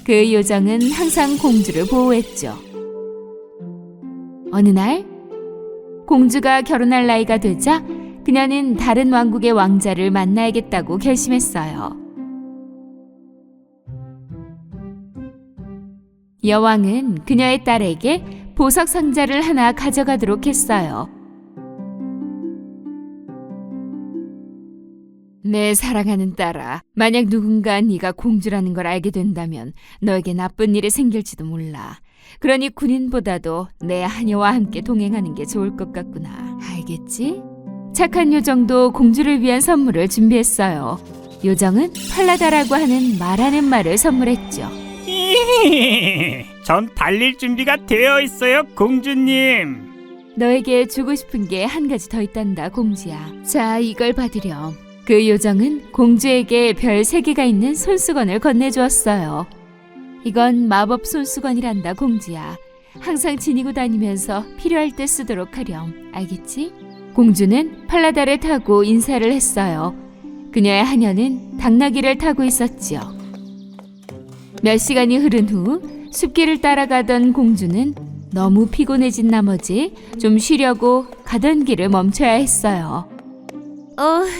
그 요정은 항상 공주를 보호했죠. 어느 날 공주가 결혼할 나이가 되자 그녀는 다른 왕국의 왕자를 만나야겠다고 결심했어요. 여왕은 그녀의 딸에게 보석 상자를 하나 가져가도록 했어요. 내 사랑하는 딸아, 만약 누군가 네가 공주라는 걸 알게 된다면 너에게 나쁜 일이 생길지도 몰라. 그러니 군인보다도 내 하녀와 함께 동행하는 게 좋을 것 같구나. 알겠지? 착한 요정도 공주를 위한 선물을 준비했어요. 요정은 팔라다라고 하는 말하는 말을 선물했죠. 전 달릴 준비가 되어 있어요, 공주님. 너에게 주고 싶은 게 한 가지 더 있단다, 공주야. 자, 이걸 받으렴. 그 요정은 공주에게 별 3개가 있는 손수건을 건네주었어요. 이건 마법 손수건이란다, 공주야. 항상 지니고 다니면서 필요할 때 쓰도록 하렴. 알겠지? 공주는 팔라다를 타고 인사를 했어요. 그녀의 하녀는 당나귀를 타고 있었지요. 몇 시간이 흐른 후 숲길을 따라가던 공주는 너무 피곤해진 나머지 좀 쉬려고 가던 길을 멈춰야 했어요.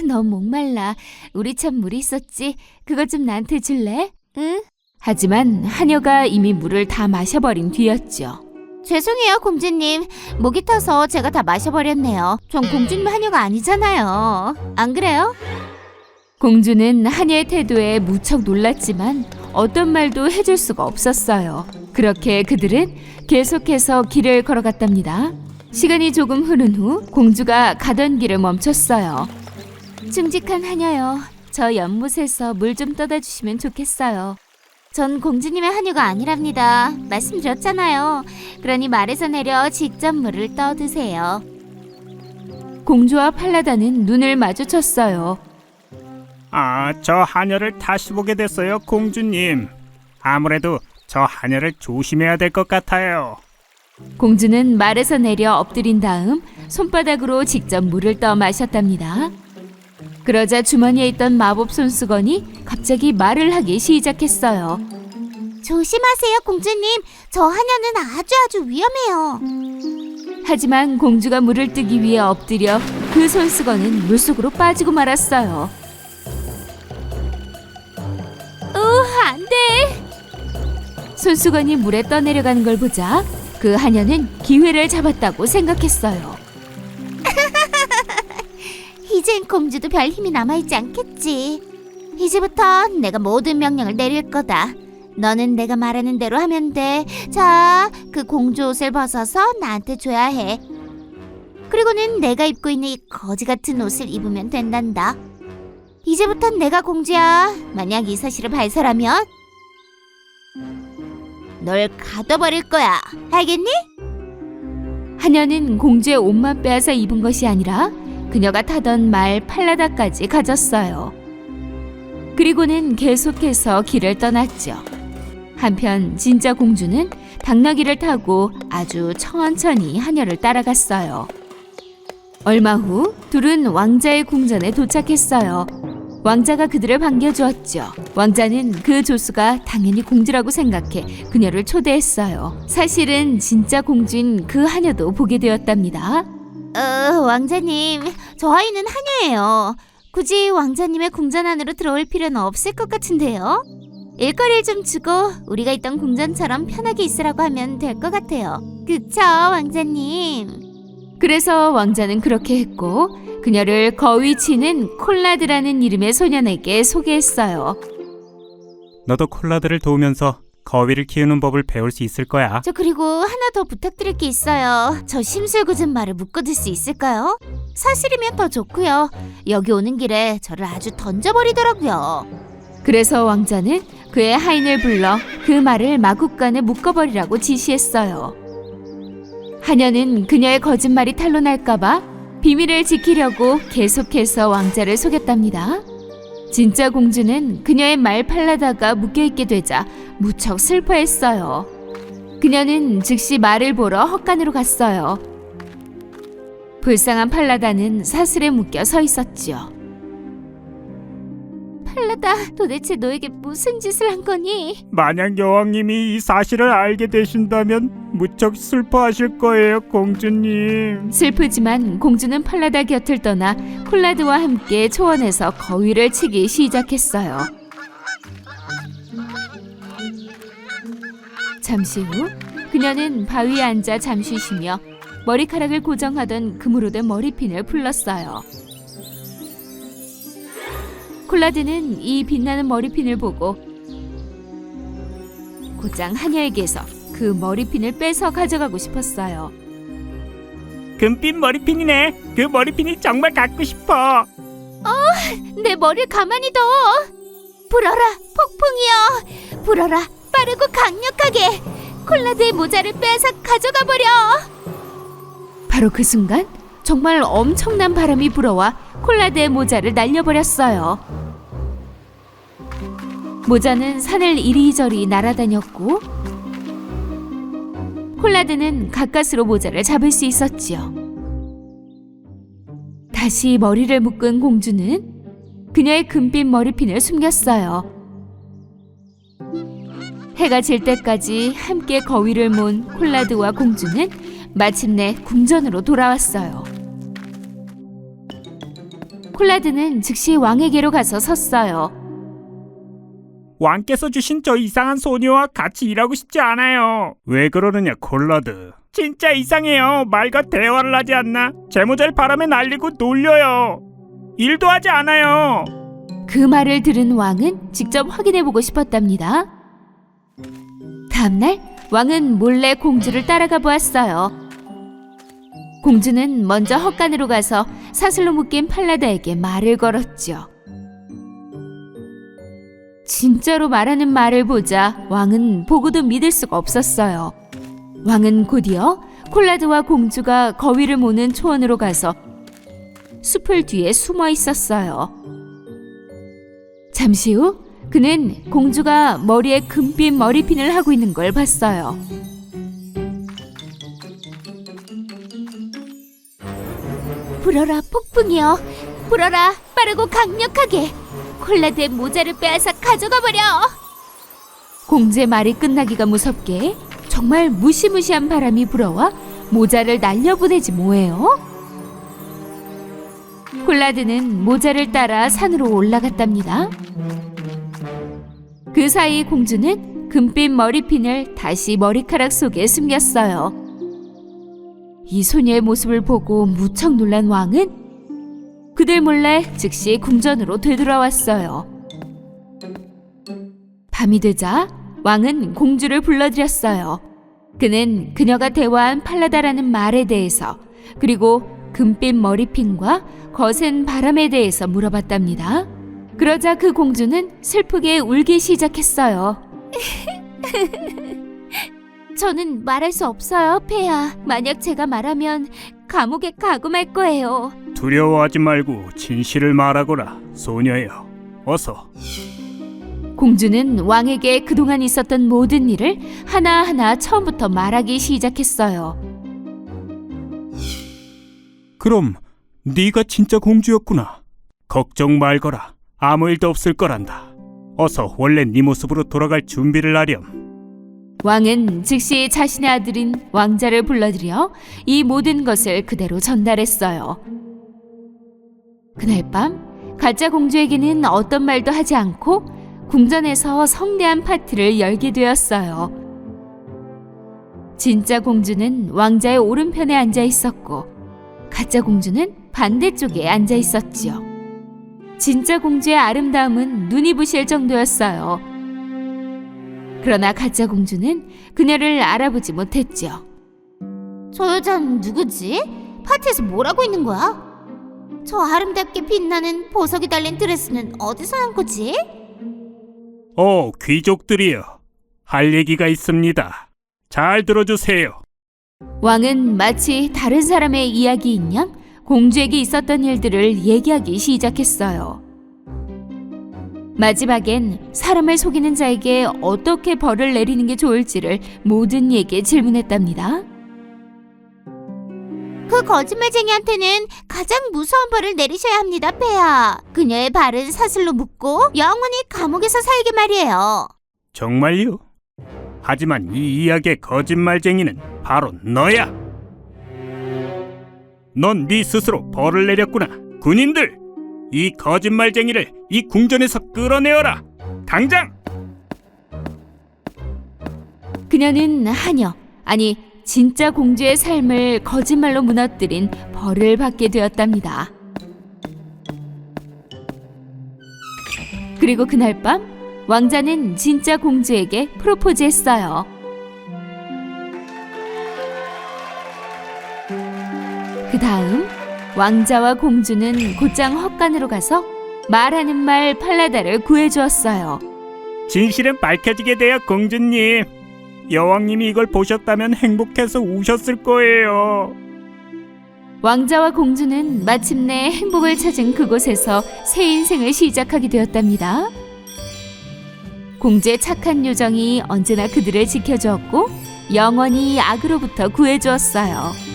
너무 목말라. 우리 참 물이 있었지. 그것 좀 나한테 줄래? 응? 하지만 하녀가 이미 물을 다 마셔버린 뒤였죠. 죄송해요, 공주님. 목이 타서 제가 다 마셔버렸네요. 전 공주님 하녀가 아니잖아요. 안 그래요? 공주는 하녀의 태도에 무척 놀랐지만 어떤 말도 해줄 수가 없었어요. 그렇게 그들은 계속해서 길을 걸어갔답니다. 시간이 조금 흐른 후 공주가 가던 길을 멈췄어요. 충직한 하녀요. 저 연못에서 물 좀 떠다 주시면 좋겠어요. 전 공주님의 하녀가 아니랍니다. 말씀드렸잖아요. 그러니 말에서 내려 직접 물을 떠드세요. 공주와 팔라다는 눈을 마주쳤어요. 저 하녀를 다시 보게 됐어요, 공주님. 아무래도 저 하녀를 조심해야 될 것 같아요. 공주는 말에서 내려 엎드린 다음 손바닥으로 직접 물을 떠 마셨답니다. 그러자 주머니에 있던 마법 손수건이 갑자기 말을 하기 시작했어요. 조심하세요, 공주님. 저 하녀는 아주 위험해요. 하지만 공주가 물을 뜨기 위해 엎드려 그 손수건은 물속으로 빠지고 말았어요. 안 돼! 손수건이 물에 떠내려가는 걸 보자 그 하녀는 기회를 잡았다고 생각했어요. 이젠 공주도 별 힘이 남아있지 않겠지. 이제부터 내가 모든 명령을 내릴 거다. 너는 내가 말하는 대로 하면 돼. 자, 그 공주 옷을 벗어서 나한테 줘야 해. 그리고는 내가 입고 있는 이 거지 같은 옷을 입으면 된단다. 이제부턴 내가 공주야. 만약 이 사실을 발설하면 널 가둬버릴 거야. 알겠니? 하녀는 공주의 옷만 빼앗아 입은 것이 아니라 그녀가 타던 말 팔라다까지 가졌어요. 그리고는 계속해서 길을 떠났죠. 한편 진짜 공주는 당나귀를 타고 아주 천천히 하녀를 따라갔어요. 얼마 후 둘은 왕자의 궁전에 도착했어요. 왕자가 그들을 반겨주었죠. 왕자는 그 조수가 당연히 공주라고 생각해 그녀를 초대했어요. 사실은 진짜 공주인 그 하녀도 보게 되었답니다. 왕자님, 저 아이는 하녀예요. 굳이 왕자님의 궁전 안으로 들어올 필요는 없을 것 같은데요. 일거리를 좀 주고 우리가 있던 궁전처럼 편하게 있으라고 하면 될 것 같아요. 그쵸, 왕자님? 그래서 왕자는 그렇게 했고 그녀를 거위 치는 콜라드라는 이름의 소년에게 소개했어요. 너도 콜라드를 도우면서 거위를 키우는 법을 배울 수 있을 거야. 저 그리고 하나 더 부탁드릴 게 있어요. 저 심술궂은 말을 묶어둘 수 있을까요? 사실이면 더 좋고요. 여기 오는 길에 저를 아주 던져버리더라고요. 그래서 왕자는 그의 하인을 불러 그 말을 마구간에 묶어버리라고 지시했어요. 하녀는 그녀의 거짓말이 탄로날까봐 비밀을 지키려고 계속해서 왕자를 속였답니다. 진짜 공주는 그녀의 말 팔라다가 묶여있게 되자 무척 슬퍼했어요. 그녀는 즉시 말을 보러 헛간으로 갔어요. 불쌍한 팔라다는 사슬에 묶여 서 있었지요. 팔라다, 도대체 너에게 무슨 짓을 한 거니? 만약 여왕님이 이 사실을 알게 되신다면 무척 슬퍼하실 거예요, 공주님. 슬프지만 공주는 팔라다 곁을 떠나 콜라드와 함께 초원에서 거위를 치기 시작했어요. 잠시 후 그녀는 바위에 앉아 잠시 쉬며 머리카락을 고정하던 금으로 된 머리핀을 풀렀어요. 콜라드는 이 빛나는 머리핀을 보고 곧장 하녀에게서 그 머리핀을 뺏어 가져가고 싶었어요. 금빛 머리핀이네. 그 머리핀이 정말 갖고 싶어. 내 머리를 가만히 둬. 불어라, 폭풍이여. 불어라, 빠르고 강력하게. 콜라드의 모자를 빼앗아 가져가 버려. 바로 그 순간 정말 엄청난 바람이 불어와 콜라드의 모자를 날려버렸어요. 모자는 산을 이리저리 날아다녔고 콜라드는 가까스로 모자를 잡을 수 있었지요. 다시 머리를 묶은 공주는 그녀의 금빛 머리핀을 숨겼어요. 해가 질 때까지 함께 거위를 몬 콜라드와 공주는 마침내 궁전으로 돌아왔어요. 콜라드는 즉시 왕에게로 가서 섰어요. 왕께서 주신 저 이상한 소녀와 같이 일하고 싶지 않아요. 왜 그러느냐, 콜라드. 진짜 이상해요. 말과 대화를 하지 않나? 제 모자를 바람에 날리고 놀려요. 일도 하지 않아요. 그 말을 들은 왕은 직접 확인해보고 싶었답니다. 다음날 왕은 몰래 공주를 따라가 보았어요. 공주는 먼저 헛간으로 가서 사슬로 묶인 팔라다에게 말을 걸었죠. 진짜로 말하는 말을 보자 왕은 보고도 믿을 수가 없었어요. 왕은 곧이어 콜라드와 공주가 거위를 모는 초원으로 가서 숲을 뒤에 숨어 있었어요. 잠시 후 그는 공주가 머리에 금빛 머리핀을 하고 있는 걸 봤어요. 불어라, 폭풍이여. 불어라, 빠르고 강력하게. 콜라드의 모자를 빼앗아 가져가 버려. 공주의 말이 끝나기가 무섭게 정말 무시무시한 바람이 불어와 모자를 날려보내지 뭐예요? 콜라드는 모자를 따라 산으로 올라갔답니다. 그 사이 공주는 금빛 머리핀을 다시 머리카락 속에 숨겼어요. 이 소녀의 모습을 보고 무척 놀란 왕은 그들 몰래 즉시 궁전으로 되돌아왔어요. 밤이 되자 왕은 공주를 불러들였어요. 그는 그녀가 대화한 팔라다라는 말에 대해서 그리고 금빛 머리핀과 거센 바람에 대해서 물어봤답니다. 그러자 그 공주는 슬프게 울기 시작했어요. 저는 말할 수 없어요, 폐하. 만약 제가 말하면 감옥에 가고 말 거예요. 두려워하지 말고 진실을 말하거라, 소녀여. 어서. 공주는 왕에게 그동안 있었던 모든 일을 하나하나 처음부터 말하기 시작했어요. 그럼 네가 진짜 공주였구나. 걱정 말거라. 아무 일도 없을 거란다. 어서 원래 네 모습으로 돌아갈 준비를 하렴. 왕은 즉시 자신의 아들인 왕자를 불러들여 이 모든 것을 그대로 전달했어요. 그날 밤 가짜 공주에게는 어떤 말도 하지 않고 궁전에서 성대한 파티를 열게 되었어요. 진짜 공주는 왕자의 오른편에 앉아 있었고 가짜 공주는 반대쪽에 앉아 있었지요. 진짜 공주의 아름다움은 눈이 부실 정도였어요. 그러나 가짜 공주는 그녀를 알아보지 못했죠. 저 여자는 누구지? 파티에서 뭘 하고 있는 거야? 저 아름답게 빛나는 보석이 달린 드레스는 어디서 난 거지? 귀족들이여. 할 얘기가 있습니다. 잘 들어주세요. 왕은 마치 다른 사람의 이야기인 양 공주에게 있었던 일들을 얘기하기 시작했어요. 마지막엔 사람을 속이는 자에게 어떻게 벌을 내리는 게 좋을지를 모든 이에게 질문했답니다. 그 거짓말쟁이한테는 가장 무서운 벌을 내리셔야 합니다, 폐하. 그녀의 발은 사슬로 묶고 영원히 감옥에서 살게 말이에요. 정말요? 하지만 이 이야기의 거짓말쟁이는 바로 너야. 넌 네 스스로 벌을 내렸구나. 군인들, 이 거짓말쟁이를 이 궁전에서 끌어내어라. 당장! 그녀는 하녀, 아니 진짜 공주의 삶을 거짓말로 무너뜨린 벌을 받게 되었답니다. 그리고 그날 밤 왕자는 진짜 공주에게 프로포즈했어요. 그 다음 왕자와 공주는 곧장 헛간으로 가서 말하는 말 팔라다를 구해주었어요. 진실은 밝혀지게 되어 공주님. 여왕님이 이걸 보셨다면 행복해서 우셨을 거예요. 왕자와 공주는 마침내 행복을 찾은 그곳에서 새 인생을 시작하게 되었답니다. 공주의 착한 요정이 언제나 그들을 지켜주었고 영원히 악으로부터 구해주었어요.